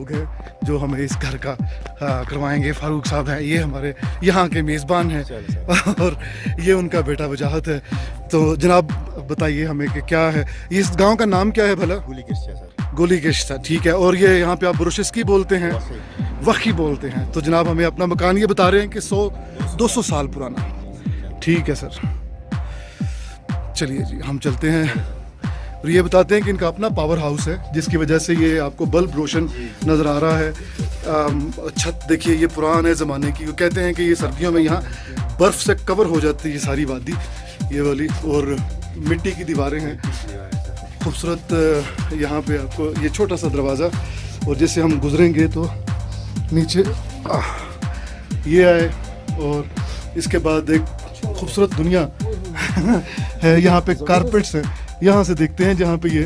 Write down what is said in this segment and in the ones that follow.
लोग हैं जो हमें इस घर का करवाएंगे। फारूक साहब हैं, ये हमारे यहाँ के मेज़बान हैं और ये उनका बेटा वजाहत है। तो जनाब बताइए हमें कि क्या है, इस गांव का नाम क्या है भला? गोली किश्ता सर। गोली किश्ता, ठीक है। और ये यहाँ पे आप बुरुशिस्की बोलते हैं, वही बोलते हैं। तो जनाब हमें अपना मकान ये बता रहे हैं कि 100-200 साल पुराना। ठीक है सर, चलिए जी हम चलते हैं। और ये बताते हैं कि इनका अपना पावर हाउस है जिसकी वजह से ये आपको बल्ब रोशन नज़र आ रहा है। छत देखिए ये पुराने ज़माने की, वो कहते हैं कि ये सर्दियों में यहाँ बर्फ़ से कवर हो जाती है ये सारी वादी, ये वाली। और मिट्टी की दीवारें हैं, खूबसूरत। यहाँ पे आपको ये छोटा सा दरवाज़ा, और जैसे हम गुजरेंगे तो नीचे ये आए, और इसके बाद एक खूबसूरत दुनिया है। यहाँ पे कारपेट्स हैं, यहाँ से देखते हैं जहाँ पे ये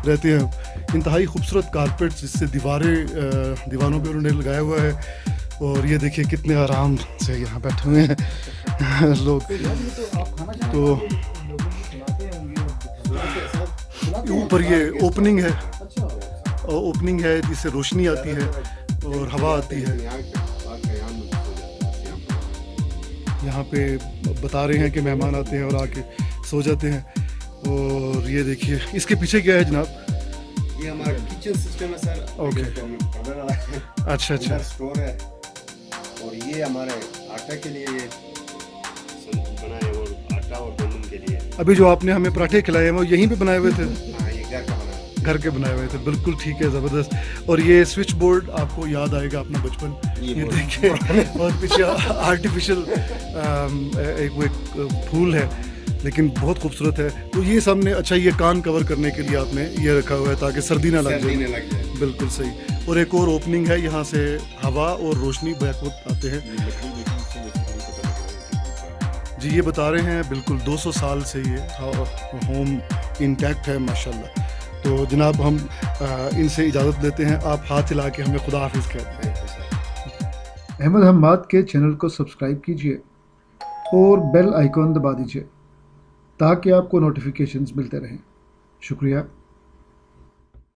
रहते हैं। इंतहाई खूबसूरत कारपेट्स जिससे दीवारों पे उन्होंने लगाया हुआ है। और ये देखिए कितने आराम से यहाँ बैठे हुए हैं लोग। तो ऊपर ये ओपनिंग है, और ओपनिंग है जिससे रोशनी आती है और हवा आती है। यहाँ पे बता रहे हैं कि मेहमान आते हैं और आके सो जाते हैं। और ये देखिए इसके पीछे क्या है जनाब? ये हमारा किचन सिस्टम है सर। ओके, अच्छा अच्छा। स्टोर है, और ये हमारे आटा के लिए बनाए, और आटा और गंदम के लिए। अभी जो आपने हमें पराठे खिलाए हैं वो यहीं पे बनाए हुए थे? हाँ, ये घर के बनाए हुए थे, बिल्कुल ठीक है, ज़बरदस्त। और ये स्विच बोर्ड आपको याद आएगा अपना बचपन, ये देखिए। और पीछे आर्टिफिशियल एक फूल है लेकिन बहुत खूबसूरत है। तो ये सामने, अच्छा ये कान कवर करने के लिए आपने ये रखा हुआ है ताकि सर्दी ना लग जाए। बिल्कुल सही। और एक और ओपनिंग है, यहाँ से हवा और रोशनी बैकवुड आते हैं जी। ये बता रहे हैं बिल्कुल 200 साल से ये होम इंटैक्ट है माशाल्लाह। तो जनाब हम इनसे इजाज़त लेते हैं, आप हाथ हिला के हमें खुदा हाफिज़ कहते हैं। अहमद हम्माद के चैनल को सब्सक्राइब कीजिए और बेल आइकॉन दबा दीजिए ताकि आपको नोटिफिकेशंस मिलते रहें। शुक्रिया।